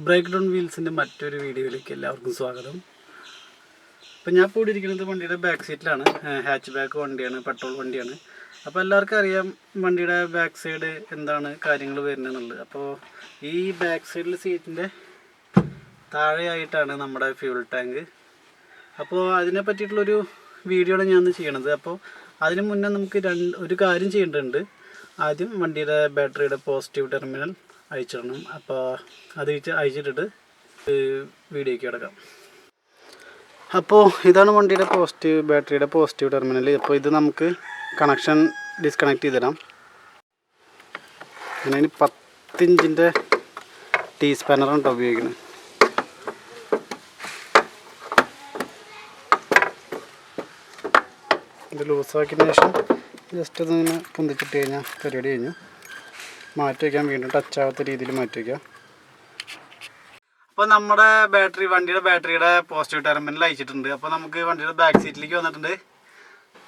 Break down വീൽസിൻ്റെ മറ്റൊരു വീഡിയോയിലേക്ക് എല്ലാവർക്കും സ്വാഗതം. അപ്പോൾ ഞാൻ ഇപ്പോൾ ഇരിക്കുന്നത് വണ്ടിയുടെ ബാക്ക് സീറ്റിലാണ്. ഹാച്ച് ബാക്ക് വണ്ടിയാണ്, പെട്രോൾ വണ്ടിയാണ്. അപ്പോൾ എല്ലാവർക്കും അറിയാം വണ്ടിയുടെ ബാക്ക് സൈഡ് എന്താണ് കാര്യങ്ങൾ വരുന്നതെന്നുള്ളത്. അപ്പോൾ ഈ ബാക്ക് സൈഡിൽ സീറ്റിൻ്റെ താഴെയായിട്ടാണ് നമ്മുടെ ഫ്യൂൾ ടാങ്ക്. അപ്പോൾ അതിനെ പറ്റിയിട്ടുള്ളൊരു വീഡിയോ ആണ് ഞാൻ ചെയ്യണത്. അപ്പോൾ അതിന് മുന്നേ നമുക്ക് ഒരു കാര്യം ചെയ്യേണ്ടതുണ്ട്. ആദ്യം വണ്ടിയുടെ ബാറ്ററിയുടെ പോസിറ്റീവ് ടെർമിനൽ അയച്ചിടണം. അപ്പോൾ അത് അയച്ചിട്ടിട്ട് വീഡിയോയ്ക്ക് കിടക്കാം. അപ്പോൾ ഇതാണ് വണ്ടിയുടെ ബാറ്ററിയുടെ പോസിറ്റീവ് ടെർമിനൽ. അപ്പോൾ ഇത് നമുക്ക് കണക്ഷൻ ഡിസ്കണക്ട് ചെയ്തിടാം. ഞാനതിന് 10 ഇഞ്ചിൻ്റെ ടീ സ്പാനറാണ് കേട്ടോ ഉപയോഗിക്കുന്നത്. ഇത് ലൂസാക്കിയതിന് ശേഷം ജസ്റ്റ് അതിങ്ങനെ പൊന്തിച്ചിട്ട് കഴിഞ്ഞാൽ പരിപാടി കഴിഞ്ഞു. മാറ്റി വയ്ക്കാം, വീണ്ടും ടച്ച് ആവാത്ത രീതിയിൽ മാറ്റി വയ്ക്കാം. അപ്പോൾ നമ്മുടെ വണ്ടിയുടെ ബാറ്ററിയുടെ പോസിറ്റീവ് ടെർമിനൽ അയച്ചിട്ടുണ്ട്. അപ്പോൾ നമുക്ക് വണ്ടിയുടെ ബാക്ക് സീറ്റിലേക്ക് വന്നിട്ടുണ്ട്.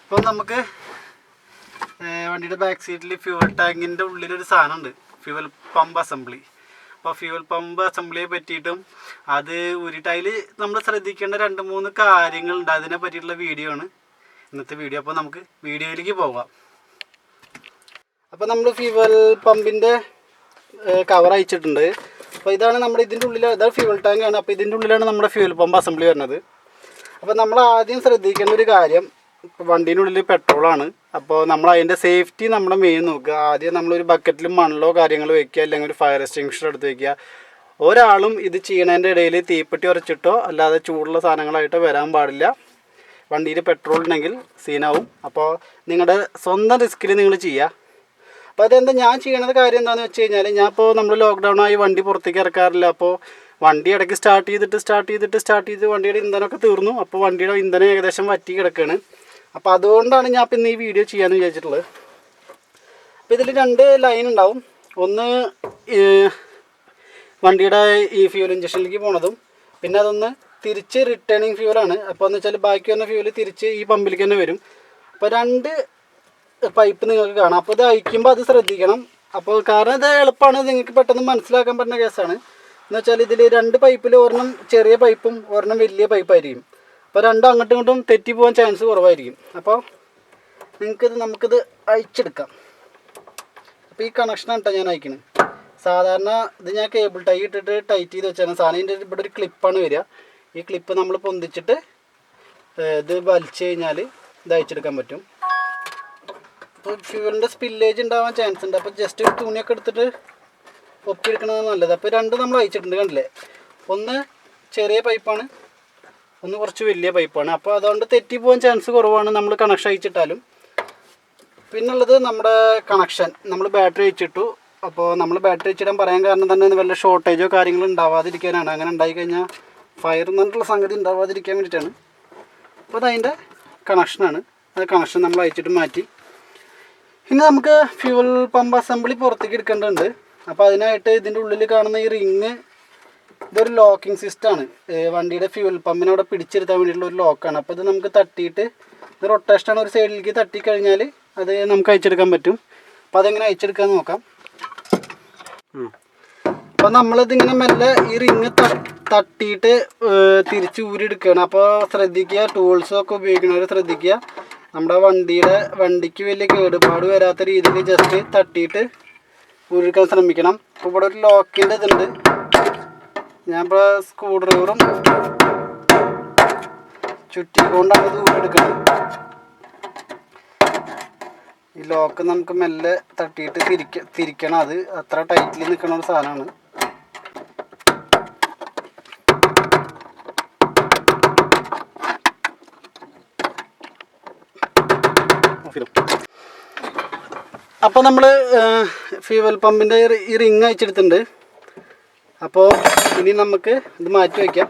അപ്പോൾ നമുക്ക് വണ്ടിയുടെ ബാക്ക് സീറ്റിൽ ഫ്യൂവൽ ടാങ്കിൻ്റെ ഉള്ളിലൊരു സാധനമുണ്ട്, ഫ്യൂവൽ പമ്പ് അസംബ്ലി. അപ്പോൾ ഫ്യൂവൽ പമ്പ് അസംബ്ലിയെ പറ്റിയിട്ടും അത് ഉരുട്ടായിൽ നമ്മൾ ശ്രദ്ധിക്കേണ്ട 2-3 കാര്യങ്ങളുണ്ട്. അതിനെ പറ്റിയിട്ടുള്ള വീഡിയോ ആണ് ഇന്നത്തെ വീഡിയോ. അപ്പോൾ നമുക്ക് വീഡിയോയിലേക്ക് പോകാം. അപ്പോൾ നമ്മൾ ഫ്യൂവൽ പമ്പിൻ്റെ കവർ അയച്ചിട്ടുണ്ട്. അപ്പോൾ ഇതാണ് നമ്മുടെ ഇതിൻ്റെ ഉള്ളിൽ, ഇതാണ് ഫ്യൂവൽ ടാങ്കാണ്. അപ്പോൾ ഇതിൻ്റെ ഉള്ളിലാണ് നമ്മുടെ ഫ്യൂവൽ പമ്പ് അസംബ്ലി വരുന്നത്. അപ്പോൾ നമ്മൾ ആദ്യം ശ്രദ്ധിക്കേണ്ട ഒരു കാര്യം, വണ്ടീൻ്റെ ഉള്ളിൽ പെട്രോളാണ്. അപ്പോൾ നമ്മൾ അതിൻ്റെ സേഫ്റ്റി നമ്മുടെ മെയിൻ നോക്കുക. ആദ്യം നമ്മളൊരു ബക്കറ്റിൽ മണ്ണോ കാര്യങ്ങളോ വയ്ക്കുക, അല്ലെങ്കിൽ ഒരു ഫയർ എക്സ്റ്റിങ്ഷർ എടുത്ത് വയ്ക്കുക. ഒരാളും ഇത് ചെയ്യണതിൻ്റെ ഇടയിൽ തീപ്പെട്ടി ഉരച്ചിട്ടോ അല്ലാതെ ചൂടുള്ള സാധനങ്ങളായിട്ടോ വരാൻ പാടില്ല. വണ്ടിയിൽ പെട്രോൾ ഉണ്ടെങ്കിൽ സീനാവും. അപ്പോൾ നിങ്ങളുടെ സ്വന്തം റിസ്കിൽ നിങ്ങൾ ചെയ്യുക. അപ്പോൾ അതെന്താ ഞാൻ ചെയ്യണത് കാര്യം എന്താണെന്ന് വെച്ച് കഴിഞ്ഞാൽ, ഞാൻ ഇപ്പോൾ നമ്മൾ ലോക്ക്ഡൗൺ ആയി വണ്ടി പുറത്തേക്ക് ഇറക്കാറില്ല. അപ്പോൾ വണ്ടി ഇടയ്ക്ക് സ്റ്റാർട്ട് ചെയ്ത് വണ്ടിയുടെ ഇന്ധനമൊക്കെ തീർന്നു. അപ്പോൾ വണ്ടിയുടെ ഇന്ധനം ഏകദേശം വറ്റി കിടക്കുകയാണ്. അപ്പോൾ അതുകൊണ്ടാണ് ഞാൻ ഇന്ന് ഈ വീഡിയോ ചെയ്യാമെന്ന് വിചാരിച്ചിട്ടുള്ളത്. അപ്പോൾ ഇതിൽ 2 ലൈൻ ഉണ്ടാവും. ഒന്ന് വണ്ടിയുടെ ഈ ഫ്യൂൽ ഇഞ്ചക്ഷനിലേക്ക് പോണതും, പിന്നെ അതൊന്ന് തിരിച്ച് റിട്ടേണിങ് ഫ്യൂലാണ്. അപ്പോൾ എന്ന് വെച്ചാൽ ബാക്കി വന്ന ഫ്യൂല് തിരിച്ച് ഈ പമ്പിലേക്ക് തന്നെ വരും. അപ്പോൾ 2 പൈപ്പ് നിങ്ങൾക്ക് കാണാം. അപ്പോൾ ഇത് അയക്കുമ്പോൾ അത് ശ്രദ്ധിക്കണം. അപ്പോൾ കാരണം ഇത് എളുപ്പമാണ്, നിങ്ങൾക്ക് പെട്ടെന്ന് മനസ്സിലാക്കാൻ പറ്റുന്ന കേസാണ്. എന്ന് വെച്ചാൽ ഇതിൽ 2 പൈപ്പിൽ ഒരെണ്ണം ചെറിയ പൈപ്പും ഒരെണ്ണം വലിയ പൈപ്പായിരിക്കും. അപ്പോൾ 2 അങ്ങോട്ടും ഇങ്ങോട്ടും തെറ്റി പോകാൻ ചാൻസ് കുറവായിരിക്കും. അപ്പോൾ നമുക്കിത് അയച്ചെടുക്കാം. അപ്പോൾ ഈ കണക്ഷനാണ് കേട്ടോ ഞാൻ അയക്കുന്നത്. സാധാരണ ഇത് ഞാൻ കേബിൾ ടൈ ഇട്ടിട്ട് ടൈറ്റ് ചെയ്ത് വെച്ചാണ്. സാധനം ഇതിൻ്റെ ഇവിടെ ഒരു ക്ലിപ്പാണ് വരിക. ഈ ക്ലിപ്പ് നമ്മൾ പൊന്തിച്ചിട്ട് ഇത് വലിച്ചു കഴിഞ്ഞാൽ ഇത് അയച്ചെടുക്കാൻ പറ്റും. അപ്പോൾ ഫ്യൂവലിൻ്റെ സ്പില്ലേജ് ഉണ്ടാവാൻ ചാൻസ് ഉണ്ട്. അപ്പോൾ ജസ്റ്റ് ഒരു തുണിയൊക്കെ എടുത്തിട്ട് ഒപ്പിയെടുക്കണത് നല്ലത്. അപ്പോൾ 2 നമ്മൾ അയച്ചിട്ടുണ്ട്, കണ്ടില്ലേ? ഒന്ന് ചെറിയ പൈപ്പാണ്, ഒന്ന് കുറച്ച് വലിയ പൈപ്പാണ്. അപ്പോൾ അതുകൊണ്ട് തെറ്റി പോകാൻ ചാൻസ് കുറവാണ് നമ്മൾ കണക്ഷൻ അയച്ചിട്ടാലും. പിന്നുള്ളത് നമ്മുടെ കണക്ഷൻ, നമ്മൾ ബാറ്ററി അയച്ചിട്ടു. അപ്പോൾ നമ്മൾ ബാറ്ററി അയച്ചിടാൻ പറയാൻ കാരണം തന്നെ വല്ല ഷോർട്ടേജോ കാര്യങ്ങളോ ഉണ്ടാവാതിരിക്കാനാണ്. അങ്ങനെ ഉണ്ടായിക്കഴിഞ്ഞാൽ ഫയർ എന്നുള്ള സംഗതി ഉണ്ടാവാതിരിക്കാൻ വേണ്ടിയിട്ടാണ്. അപ്പോൾ അതതിൻ്റെ കണക്ഷനാണ്. അത് കണക്ഷൻ നമ്മൾ അയച്ചിട്ട് മാറ്റി. ഇനി നമുക്ക് ഫ്യൂവൽ പമ്പ് അസംബ്ലി പുറത്തേക്ക് എടുക്കേണ്ടതുണ്ട്. അപ്പോൾ അതിനായിട്ട് ഇതിൻ്റെ ഉള്ളിൽ കാണുന്ന ഈ റിങ്, ഇതൊരു ലോക്കിംഗ് സിസ്റ്റമാണ്. വണ്ടിയുടെ ഫ്യൂവൽ പമ്പിനെ അവിടെ പിടിച്ചെടുത്താൻ വേണ്ടിയിട്ടുള്ള ഒരു ലോക്കാണ്. അപ്പോൾ ഇത് നമുക്ക് തട്ടിയിട്ട്, ഇത് റൊട്ടേഷനാണ്, ഒരു സൈഡിലേക്ക് തട്ടിക്കഴിഞ്ഞാൽ അത് നമുക്ക് അയച്ചെടുക്കാൻ പറ്റും. അപ്പോൾ അതെങ്ങനെ അയച്ചെടുക്കാമെന്ന് നോക്കാം. അപ്പോൾ നമ്മളിതിങ്ങനെ മെല്ലെ ഈ റിങ് തട്ടിയിട്ട് തിരിച്ച് ഊരിയെടുക്കുകയാണ്. അപ്പോൾ ശ്രദ്ധിക്കുക, ടൂൾസൊക്കെ ഉപയോഗിക്കുന്നവർ ശ്രദ്ധിക്കുക, നമ്മുടെ വണ്ടിക്ക് വലിയ കേടുപാട് വരാത്ത രീതിയിൽ ജസ്റ്റ് തട്ടിയിട്ട് ഊരിയെടുക്കാൻ ശ്രമിക്കണം. അപ്പോൾ ഇവിടെ ഒരു ലോക്കിൻ്റെ ഇതുണ്ട്. ഞാനിപ്പോൾ സ്ക്രൂ ഡ്രൈവറും ചുറ്റിക്കൊണ്ടാണ് ഇത് ഊരിയെടുക്കുന്നത്. ഈ ലോക്ക് നമുക്ക് മെല്ലെ തട്ടിയിട്ട് തിരിക്കണം. അത് അത്ര ടൈറ്റിൽ നിൽക്കുന്ന ഒരു സാധനമാണ്. അപ്പോൾ നമ്മൾ ഫ്യൂവൽ പമ്പിൻ്റെ ഈ റിങ് അയച്ചെടുത്തിട്ടുണ്ട്. അപ്പോൾ ഇനി നമുക്ക് ഇത് മാറ്റി വയ്ക്കാം.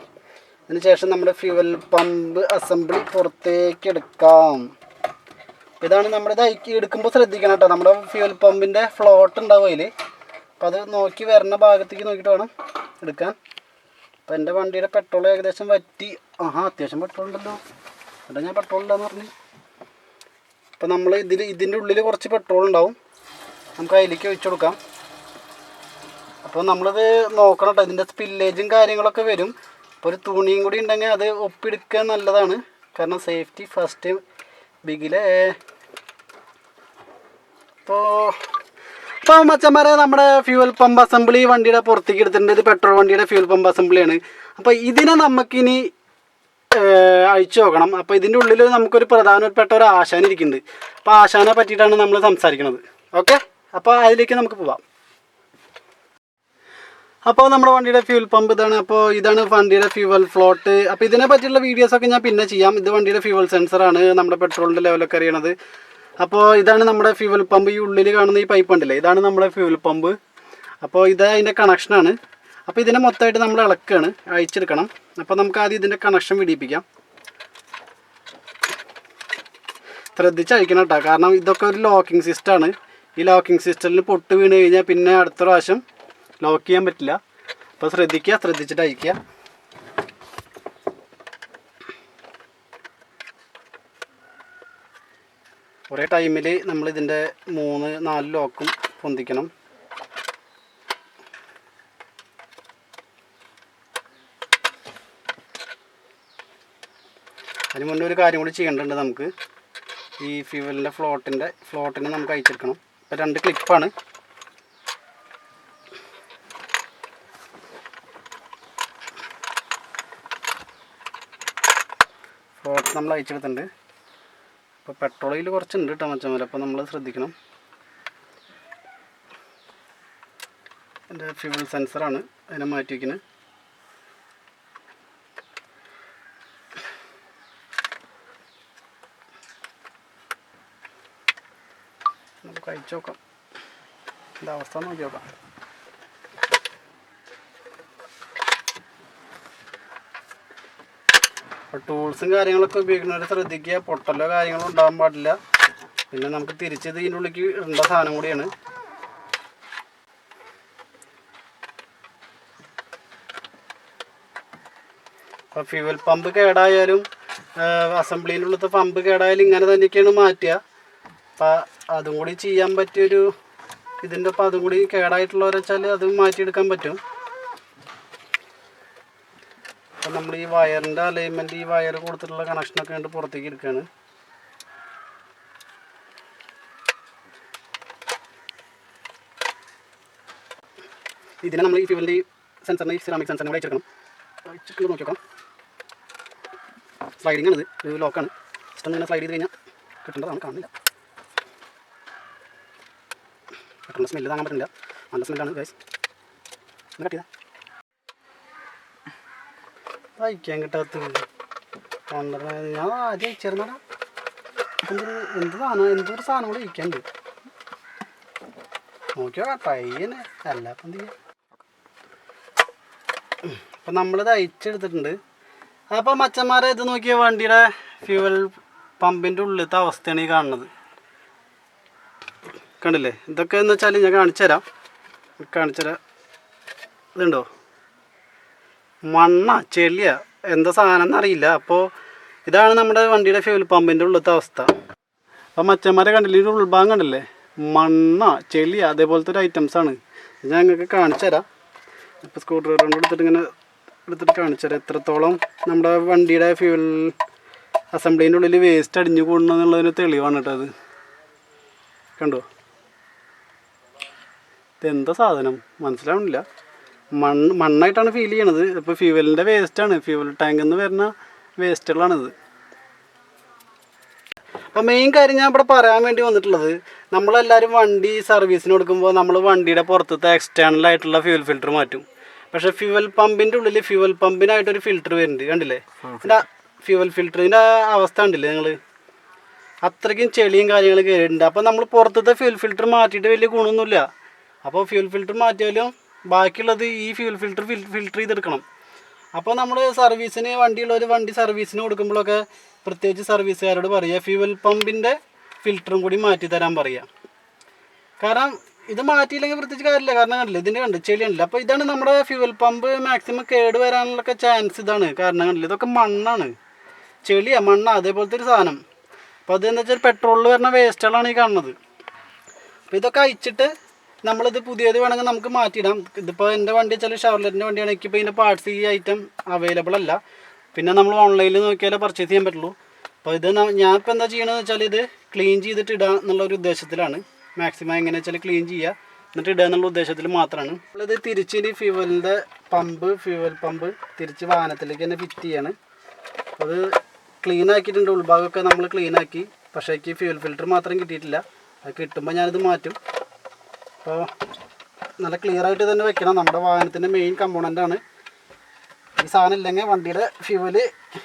അതിന് ശേഷം നമ്മുടെ ഫ്യൂവൽ പമ്പ് അസംബ്ലി പുറത്തേക്ക് എടുക്കാം. ഇതാണ് നമ്മുടെ ഇത് എടുക്കുമ്പോൾ ശ്രദ്ധിക്കണം കേട്ടോ. നമ്മുടെ ഫ്യൂവൽ പമ്പിൻ്റെ ഫ്ലോട്ട് ഉണ്ടാവും അതിൽ. അപ്പോൾ അത് നോക്കി വരുന്ന ഭാഗത്തേക്ക് നോക്കിയിട്ട് വേണം എടുക്കാൻ. അപ്പോൾ എൻ്റെ വണ്ടിയുടെ പെട്രോൾ ഏകദേശം വറ്റി. അത്യാവശ്യം പെട്രോൾ ഉണ്ടല്ലോ. അവിടെ ഞാൻ പെട്രോൾ ഇല്ലാന്ന് പറഞ്ഞു. അപ്പോൾ നമ്മൾ ഇതിൻ്റെ ഉള്ളിൽ കുറച്ച് പെട്രോൾ ഉണ്ടാവും. നമുക്ക് അതിലേക്ക് ഒഴിച്ചു കൊടുക്കാം. അപ്പോൾ നമ്മളത് നോക്കണം കേട്ടോ. ഇതിൻ്റെ സ്പില്ലേജും കാര്യങ്ങളൊക്കെ വരും. അപ്പോൾ ഒരു തുണിയും കൂടി ഉണ്ടെങ്കിൽ അത് ഒപ്പിയെടുക്കാൻ നല്ലതാണ്. കാരണം സേഫ്റ്റി ഫസ്റ്റ് ബിഗിലെ. അപ്പോൾ മച്ചന്മാരെ നമ്മുടെ ഫ്യൂവൽ പമ്പ് അസംബ്ലി വണ്ടിയുടെ പുറത്തേക്ക് എടുത്തിട്ടുണ്ട്. ഇത് പെട്രോൾ വണ്ടിയുടെ ഫ്യൂവൽ പമ്പ് അസംബ്ലിയാണ്. അപ്പോൾ ഇതിനെ നമുക്കിനി അഴിച്ചു നോക്കണം. അപ്പോൾ ഇതിൻ്റെ ഉള്ളിൽ നമുക്കൊരു പ്രധാനപ്പെട്ട ഒരു ആശാൻ ഇരിക്കുന്നുണ്ട്. അപ്പോൾ ആശാനെ പറ്റിയിട്ടാണ് നമ്മൾ സംസാരിക്കുന്നത്. ഓക്കെ, അപ്പോൾ അതിലേക്ക് നമുക്ക് പോവാം. അപ്പോൾ നമ്മുടെ വണ്ടിയുടെ ഫ്യൂൽ പമ്പ് ഇതാണ്. അപ്പോൾ ഇതാണ് വണ്ടിയുടെ ഫ്യൂവൽ ഫ്ലോട്ട്. അപ്പോൾ ഇതിനെ പറ്റിയുള്ള വീഡിയോസൊക്കെ ഞാൻ പിന്നെ ചെയ്യാം. ഇത് വണ്ടിയുടെ ഫ്യൂവൽ സെൻസറാണ്, നമ്മുടെ പെട്രോളിൻ്റെ ലെവലൊക്കെ അറിയണത്. അപ്പോൾ ഇതാണ് നമ്മുടെ ഫ്യൂവൽ പമ്പ്. ഈ ഉള്ളിൽ കാണുന്ന ഈ പൈപ്പ് ഉണ്ടല്ലേ, ഇതാണ് നമ്മുടെ ഫ്യൂവൽ പമ്പ്. അപ്പോൾ ഇത് അതിൻ്റെ കണക്ഷനാണ്. അപ്പോൾ ഇതിനെ മൊത്തമായിട്ട് നമ്മൾ ഇളക്കുകയാണ്, അഴിച്ചെടുക്കണം. അപ്പോൾ നമുക്ക് ആദ്യം ഇതിൻ്റെ കണക്ഷൻ വിടിപ്പിക്കാം. ശ്രദ്ധിച്ച് അഴിക്കണം കേട്ടോ, കാരണം ഇതൊക്കെ ഒരു ലോക്കിംഗ് സിസ്റ്റമാണ്. ഈ ലോക്കിംഗ് സിസ്റ്റത്തിൽ പൊട്ട് വീണ് കഴിഞ്ഞാൽ പിന്നെ അടുത്ത പ്രാവശ്യം ലോക്ക് ചെയ്യാൻ പറ്റില്ല. അപ്പോൾ ശ്രദ്ധിച്ചിട്ട് അഴിക്കുക. ഒരേ ടൈമിൽ നമ്മളിതിൻ്റെ 3-4 ലോക്കും പൊന്തിക്കണം. അതിന് മുന്നേ ഒരു കാര്യം കൂടി ചെയ്യേണ്ടതുണ്ട്. നമുക്ക് ഈ ഫ്യൂവലിൻ്റെ ഫ്ലോട്ടിനെ നമുക്ക് അയച്ചെടുക്കണം. ഇപ്പോൾ 2 ക്ലിപ്പാണ്. ഫ്ലോട്ട് നമ്മൾ അയച്ചെടുത്തിട്ടുണ്ട്. അപ്പോൾ പെട്രോളിൽ കുറച്ചുണ്ട് കേട്ടോ മച്ചന്മാരെ, അപ്പോൾ നമ്മൾ ശ്രദ്ധിക്കണം. എൻ്റെ ഫ്യൂവൽ സെൻസറാണ്, അതിനെ മാറ്റി വയ്ക്കുന്നത്. നമുക്ക് അയച്ചു നോക്കാം, എൻ്റെ അവസ്ഥ നോക്കി നോക്കാം. അപ്പോൾ ടൂൾസും കാര്യങ്ങളൊക്കെ ഉപയോഗിക്കുന്നവർ ശ്രദ്ധിക്കുക, പൊട്ടലോ കാര്യങ്ങളോ ഉണ്ടാകാൻ പാടില്ല. പിന്നെ നമുക്ക് തിരിച്ചത് ഇതിൻ്റെ ഉള്ളിലേക്ക് ഇടേണ്ട സാധനം കൂടിയാണ്. അപ്പോൾ ഫ്യൂവൽ പമ്പ് കേടായാലും അസംബ്ലിൻ്റെ ഉള്ളത്തെ പമ്പ് കേടായാലും ഇങ്ങനെ തന്നെയൊക്കെയാണ് മാറ്റുക. അപ്പം അതും കൂടി ചെയ്യാൻ പറ്റിയൊരു ഇതിൻ്റെ ഒപ്പം അതും കൂടി കേടായിട്ടുള്ളവരെ വെച്ചാൽ അത് മാറ്റിയെടുക്കാൻ പറ്റും. അപ്പം നമ്മൾ ഈ വയറിൻ്റെ അലൈൻമെൻറ്റ്, ഈ വയർ കൊടുത്തിട്ടുള്ള കണക്ഷനൊക്കെ കണ്ട് പുറത്തേക്ക് എടുക്കുകയാണ്. ഇതിനെ നമ്മൾ ഈ ഫ്യൂവലിൻ്റെ സെൻസറിന്, ഈ സിറാമിക് സെൻസറിനെ കൂടെ അയച്ചെടുക്കണം. നോക്കി നോക്കാം. സ്ലൈഡിങ് ആണിത്, ഒരു ലോക്കാണ്. ജസ്റ്റ് ഒന്ന് സ്ലൈഡ് ചെയ്ത് കഴിഞ്ഞാൽ കിട്ടേണ്ടതാണ്, കാണുന്നില്ല. പെട്ടെന്ന് സ്മെല്ല് താങ്ങാൻ പറ്റില്ല, നല്ല സ്മെല്ലാണ് ഗൈസ്. ഒന്ന് കട്ട് ചെയ്താൽ അയക്കാൻ കിട്ടാത്ത ഞാൻ ആദ്യം അയച്ചിരുന്നടാ. എന്തൊരു സാധനം കൂടെ അയക്കാനുണ്ട്. നോക്കിയോ ട്രൈ ചെയ്യണേ, അല്ല അപ്പം എന്ത് ചെയ്യാം. അപ്പം നമ്മളിത് അയച്ചെടുത്തിട്ടുണ്ട്. അപ്പോൾ മച്ചന്മാരെ ഇത് നോക്കിയ വണ്ടിയുടെ ഫ്യൂവൽ പമ്പിൻ്റെ ഉള്ളിലത്തെ അവസ്ഥയാണ് ഈ കാണുന്നത്. കണ്ടില്ലേ, ഇതൊക്കെ എന്ന് വെച്ചാൽ ഞാൻ കാണിച്ചുതരാം. ഇതുണ്ടോ, മണ്ണ ചെളിയ എന്താ സാധനം എന്നറിയില്ല. അപ്പോൾ ഇതാണ് നമ്മുടെ വണ്ടിയുടെ ഫ്യൂവൽ പമ്പിൻ്റെ ഉള്ളിലത്തെ അവസ്ഥ. അപ്പോൾ മച്ചന്മാരെ കണ്ടില്ലേ, ഈ ഉൾഭാഗം കണ്ടില്ലേ, മണ്ണ ചെളിയ അതേപോലത്തെ ഒരു ഐറ്റംസാണ്. ഞാൻ നിങ്ങൾക്ക് കാണിച്ചു തരാം. ഇപ്പോൾ സ്ക്രൂ ഡ്രൈവർ കൊണ്ട് എടുത്തിട്ട് കാണിച്ചു തരാം എത്രത്തോളം നമ്മുടെ വണ്ടിയുടെ ഫ്യൂവൽ അസംബ്ലീൻ്റെ ഉള്ളിൽ വേസ്റ്റ് അടിഞ്ഞു കൂടുന്നതെന്നുള്ളതിന് തെളിവാണ് കേട്ടോ അത്. കണ്ടോ, ഇതെന്താ സാധനം മനസ്സിലാവണില്ല. മണ്ണായിട്ടാണ് ഫീൽ ചെയ്യണത്. ഇപ്പോൾ ഫ്യൂവലിൻ്റെ വേസ്റ്റാണ്, ഫ്യൂവൽ ടാങ്കിൽ നിന്ന് വരുന്ന വേസ്റ്റുകളാണിത്. അപ്പോൾ മെയിൻ കാര്യം ഞാൻ ഇവിടെ പറയാൻ വേണ്ടി വന്നിട്ടുള്ളത്, നമ്മളെല്ലാവരും വണ്ടി സർവീസിന് കൊടുക്കുമ്പോൾ നമ്മൾ വണ്ടിയുടെ പുറത്തത്തെ എക്സ്റ്റേണൽ ആയിട്ടുള്ള ഫ്യൂവൽ ഫിൽറ്റർ മാറ്റും. പക്ഷേ ഫ്യൂവൽ പമ്പിൻ്റെ ഉള്ളിൽ ഫ്യൂവൽ പമ്പിനായിട്ടൊരു ഫിൽറ്റർ വരുന്നുണ്ട്. കണ്ടില്ലേ, ഇതിൻ്റെ ഫ്യൂവൽ ഫിൽറ്ററിൻ്റെ അവസ്ഥ കണ്ടില്ലേ നിങ്ങൾ, അത്രയ്ക്കും ചെളിയും കാര്യങ്ങളും കയറിയിട്ടുണ്ട്. അപ്പോൾ നമ്മൾ പുറത്തത്തെ ഫ്യൂൽ ഫിൽറ്റർ മാറ്റിയിട്ട് വലിയ ഗുണമൊന്നുമില്ല. അപ്പോൾ ഫ്യൂൽ ഫിൽറ്റർ മാറ്റിയാലും ബാക്കിയുള്ളത് ഈ ഫ്യൂൽ ഫിൽറ്റർ ചെയ്തെടുക്കണം. അപ്പോൾ നമ്മൾ സർവീസിന് വണ്ടി സർവീസിന് കൊടുക്കുമ്പോഴൊക്കെ പ്രത്യേകിച്ച് സർവീസുകാരോട് പറയുക, ഫ്യൂവൽ പമ്പിൻ്റെ ഫിൽറ്ററും കൂടി മാറ്റി തരാൻ പറയുക. കാരണം ഇത് മാറ്റിയില്ലെങ്കിൽ പ്രത്യേകിച്ച് കാര്യമില്ല. കാരണം കണ്ടില്ല, ഇതിൻ്റെ ചെളിയാണില്ല. അപ്പോൾ ഇതാണ് നമ്മുടെ ഫ്യൂവൽ പമ്പ് മാക്സിമം കേട് വരാനുള്ളൊക്കെ ചാൻസ് ഇതാണ്. കാരണം കണ്ടില്ല, ഇതൊക്കെ മണ്ണാണ്, ചെളിയാണ്, മണ്ണാണ്, അതേപോലത്തെ ഒരു സാധനം. അപ്പോൾ അതെന്ന് വെച്ചാൽ പെട്രോളിൽ വരുന്ന വേസ്റ്റുകളാണ് ഈ കാണുന്നത്. അപ്പോൾ ഇതൊക്കെ അയച്ചിട്ട് നമ്മളിത് പുതിയത് വേണമെങ്കിൽ നമുക്ക് മാറ്റിയിടാം. ഇതിപ്പോൾ എൻ്റെ വണ്ടി വെച്ചാൽ ഷവർലെറ്റിൻ്റെ വണ്ടിയാണ്. എനിക്കിപ്പോൾ ഇതിൻ്റെ പാർട്സ് ഈ ഐറ്റം അവൈലബിൾ അല്ല. പിന്നെ നമ്മൾ ഓൺലൈനിൽ നോക്കിയാലേ പർച്ചേസ് ചെയ്യാൻ പറ്റുള്ളൂ. അപ്പോൾ ഇത് ഞാനിപ്പോൾ എന്താ ചെയ്യണമെന്ന് വെച്ചാൽ ഇത് ക്ലീൻ ചെയ്തിട്ട് ഇടുക എന്നുള്ളൊരു ഉദ്ദേശത്തിലാണ്. മാക്സിമം എങ്ങനെ വെച്ചാൽ ക്ലീൻ ചെയ്യുക എന്നിട്ട് ഇടുക എന്നുള്ള ഉദ്ദേശത്തിൽ മാത്രമാണ്. നമ്മളിത് തിരിച്ച് ഇനി ഫ്യൂവൽ പമ്പ് തിരിച്ച് വാഹനത്തിലേക്ക് തന്നെ ഫിറ്റ് ചെയ്യാണ്. അത് ക്ലീൻ ആക്കിയിട്ടുണ്ട്. ഉൾഭാഗമൊക്കെ നമ്മൾ ക്ലീൻ ആക്കി. പക്ഷേ എനിക്ക് ഫ്യൂവൽ ഫിൽറ്റർ മാത്രം കിട്ടിയിട്ടില്ല. അത് കിട്ടുമ്പോൾ ഞാനിത് മാറ്റും. അപ്പോൾ നല്ല ക്ലിയർ ആയിട്ട് തന്നെ വെക്കണം. നമ്മുടെ വാഹനത്തിൻ്റെ മെയിൻ കമ്പോണൻ്റാണ്. ഈ സാധനം ഇല്ലെങ്കിൽ വണ്ടിയുടെ ഫ്യൂവൽ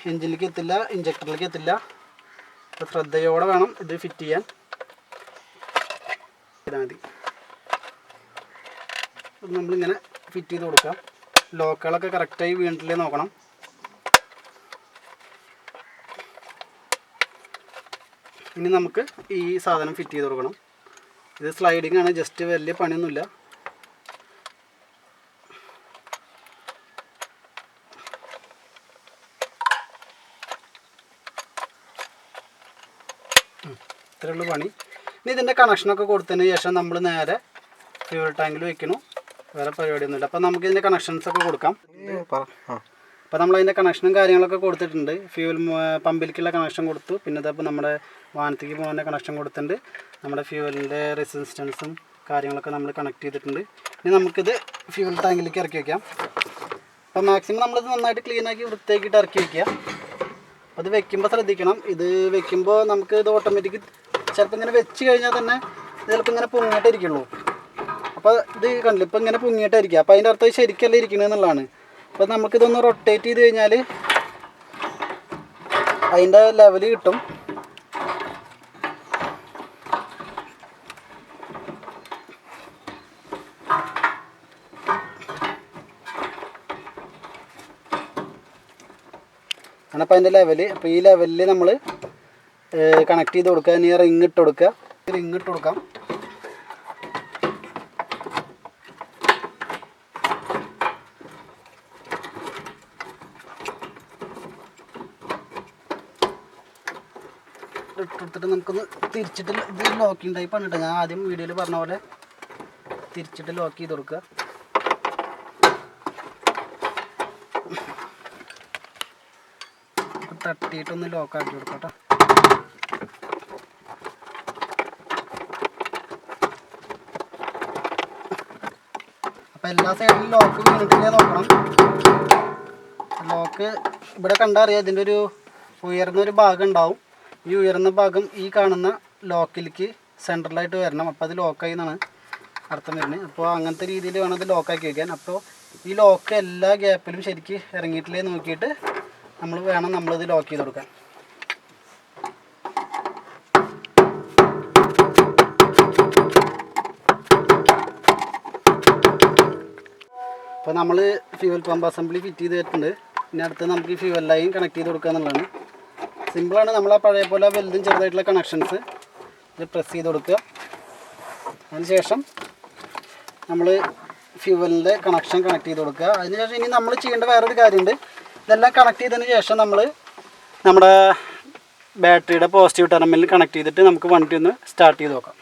എഞ്ചിനിലേക്ക് എത്തില്ല, ഇഞ്ചക്ടറിലേക്ക് എത്തില്ല. അപ്പോൾ ശ്രദ്ധയോടെ വേണം ഇത് ഫിറ്റ് ചെയ്യാൻ. മതി നമ്മളിങ്ങനെ ഫിറ്റ് ചെയ്ത് കൊടുക്കാം. ലോക്കുകളൊക്കെ കറക്റ്റായി വീണിട്ടില്ലേ നോക്കണം. ഇനി നമുക്ക് ഈ സാധനം ഫിറ്റ് ചെയ്ത് കൊടുക്കണം. ഇത് സ്ലൈഡിങ് ആണ്, ജസ്റ്റ് വലിയ പണിയൊന്നുമില്ല. ഇത്രയുള്ള പണി. ഇനി ഇതിൻ്റെ കണക്ഷനൊക്കെ കൊടുത്തതിന് ശേഷം നമ്മൾ നേരെ ഫ്യൂവൽ ടാങ്കിൽ വെക്കണം. വേറെ പരിപാടിയൊന്നുമില്ല. അപ്പോൾ നമുക്ക് ഇതിൻ്റെ കണക്ഷൻസൊക്കെ കൊടുക്കാം. അപ്പോൾ നമ്മളതിൻ്റെ കണക്ഷനും കാര്യങ്ങളൊക്കെ കൊടുത്തിട്ടുണ്ട്. ഫ്യൂവൽ പമ്പിലേക്കുള്ള കണക്ഷൻ കൊടുത്തു. പിന്നെ ഇതപ്പോൾ നമ്മുടെ വാഹനത്തേക്ക് പോകുന്ന കണക്ഷൻ കൊടുത്തിട്ടുണ്ട്. നമ്മുടെ ഫ്യൂവലിൻ്റെ റെസിസ്റ്റൻസും കാര്യങ്ങളൊക്കെ നമ്മൾ കണക്ട് ചെയ്തിട്ടുണ്ട്. ഇനി നമുക്കിത് ഫ്യൂവൽ ടാങ്കിലേക്ക് ഇറക്കി വയ്ക്കാം. അപ്പോൾ മാക്സിമം നമ്മളിത് നന്നായിട്ട് ക്ലീനാക്കി വൃത്തിയാക്കിയിട്ട് ഇറക്കി വയ്ക്കുക. അത് വെക്കുമ്പോൾ ശ്രദ്ധിക്കണം. ഇത് വെക്കുമ്പോൾ നമുക്ക് ഇത് ഓട്ടോമാറ്റിക് ചിലപ്പോൾ ഇങ്ങനെ വെച്ച് കഴിഞ്ഞാൽ തന്നെ ചിലപ്പോൾ ഇങ്ങനെ പൊങ്ങിയിട്ടിരിക്കുള്ളൂ. അപ്പോൾ ഇത് കണ്ടില്ല, ഇപ്പോൾ ഇങ്ങനെ പൊങ്ങിയിട്ടായിരിക്കുക. അപ്പോൾ അതിൻ്റെ അർത്ഥം ശരിക്കല്ല ഇരിക്കണമെന്നുള്ളതാണ്. അപ്പോൾ നമുക്കിതൊന്ന് റൊട്ടേറ്റ് ചെയ്ത് കഴിഞ്ഞാൽ അതിൻ്റെ ലെവൽ കിട്ടും. ആണ് അപ്പോൾ അതിൻ്റെ ലെവൽ. അപ്പോൾ ഈ ലെവലിൽ നമ്മൾ കണക്ട് ചെയ്ത് കൊടുക്കുക. ഇനി റിങ് ഇട്ട് കൊടുക്കുക. റിങ് ഇട്ട് കൊടുക്കാം. ഇട്ടെടുത്തിട്ട് നമുക്കൊന്ന് തിരിച്ചിട്ട് ഇത് ലോക്കിങ് ടൈപ്പാണ് കേട്ടോ. ഞാൻ ആദ്യം വീഡിയോയിൽ പറഞ്ഞ പോലെ തിരിച്ചിട്ട് ലോക്ക് ചെയ്ത് കൊടുക്കുക. തട്ടിയിട്ടൊന്ന് ലോക്കാക്കി കൊടുക്കാം കേട്ടോ. അപ്പം എല്ലാ സൈഡിലും ലോക്ക് വീണിട്ടില്ലേ നോക്കണം. ലോക്ക് ഇവിടെ കണ്ടാൽ അറിയാം, ഇതിൻ്റെ ഒരു ഉയർന്നൊരു ഭാഗം ഉണ്ടാവും. ഈ ഉയർന്ന ഭാഗം ഈ കാണുന്ന ലോക്കിലേക്ക് സെൻട്രലായിട്ട് വരണം. അപ്പോൾ അത് ലോക്കായി എന്നാണ് അർത്ഥം വരുന്നത്. അപ്പോൾ അങ്ങനത്തെ രീതിയിൽ വേണം ഇത് ലോക്കാക്കി വയ്ക്കാൻ. അപ്പോൾ ഈ ലോക്ക് എല്ലാ ഗ്യാപ്പിലും ശരിക്ക് ഇറങ്ങിയിട്ടില്ലേ നോക്കിയിട്ട് നമ്മളിത് ലോക്ക് ചെയ്ത് കൊടുക്കാൻ. അപ്പോൾ നമ്മൾ ഫ്യൂവൽ പമ്പ് അസംബ്ലി ഫിറ്റ് ചെയ്തിട്ടുണ്ട്. ഇനി അടുത്ത് നമുക്ക് ഈ ഫ്യൂവൽ ലൈൻ കണക്ട് ചെയ്ത് കൊടുക്കുക എന്നുള്ളതാണ്. സിമ്പിളാണ്. നമ്മൾ ആ പഴയ പോലെ വലുതും ചെറുതായിട്ടുള്ള കണക്ഷൻസ് ഇത് പ്രസ് ചെയ്ത് കൊടുക്കുക. അതിനുശേഷം നമ്മൾ ഫ്യൂവലിൻ്റെ കണക്ഷൻ കണക്ട് ചെയ്ത് കൊടുക്കുക. അതിനുശേഷം ഇനി നമ്മൾ ചെയ്യേണ്ട വേറൊരു കാര്യമുണ്ട്. ഇതെല്ലാം കണക്ട് ചെയ്തതിന് ശേഷം നമ്മൾ നമ്മുടെ ബാറ്ററിയുടെ പോസിറ്റീവ് ടെർമിനൽ കണക്ട് ചെയ്തിട്ട് നമുക്ക് വണ്ടി ഒന്ന് സ്റ്റാർട്ട് ചെയ്ത് നോക്കാം.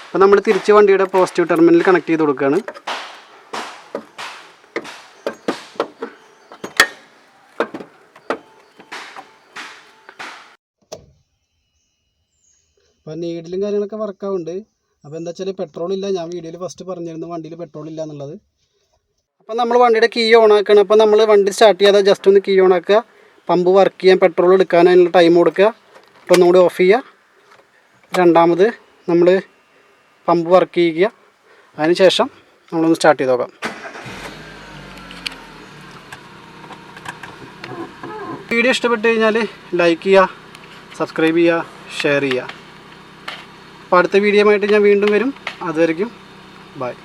അപ്പോൾ നമ്മൾ തിരിച്ച് വണ്ടിയുടെ പോസിറ്റീവ് ടെർമിനൽ കണക്ട് ചെയ്ത് കൊടുക്കുകയാണ്. അപ്പോൾ നീഡിലും കാര്യങ്ങളൊക്കെ വർക്കാവുന്നുണ്ട്. അപ്പോൾ എന്താ വെച്ചാൽ പെട്രോൾ ഇല്ല. ഞാൻ വീഡിയോയിൽ ഫസ്റ്റ് പറഞ്ഞിരുന്നു വണ്ടിയിൽ പെട്രോൾ ഇല്ല എന്നുള്ളത്. അപ്പോൾ നമ്മൾ വണ്ടിയുടെ കീ ഓൺ ആക്കണം. അപ്പോൾ നമ്മൾ വണ്ടി സ്റ്റാർട്ട് ചെയ്യാതെ ജസ്റ്റ് ഒന്ന് കീ ഓൺ ആക്കുക. പമ്പ് വർക്ക് ചെയ്യാൻ പെട്രോൾ എടുക്കാൻ അതിനുള്ള ടൈം കൊടുക്കുക. അപ്പോൾ ഒന്നുകൂടി ഓഫ് ചെയ്യുക. രണ്ടാമത് നമ്മൾ പമ്പ് വർക്ക് ചെയ്യുക. അതിന് ശേഷം നമ്മളൊന്ന് സ്റ്റാർട്ട് ചെയ്ത് നോക്കാം. വീഡിയോ ഇഷ്ടപ്പെട്ട് കഴിഞ്ഞാൽ ലൈക്ക് ചെയ്യുക, സബ്സ്ക്രൈബ് ചെയ്യുക, ഷെയർ ചെയ്യുക. അപ്പോൾ അടുത്ത വീഡിയോ ആയിട്ട് ഞാൻ വീണ്ടും വരും. അതുവരെയ്ക്കും ബൈ.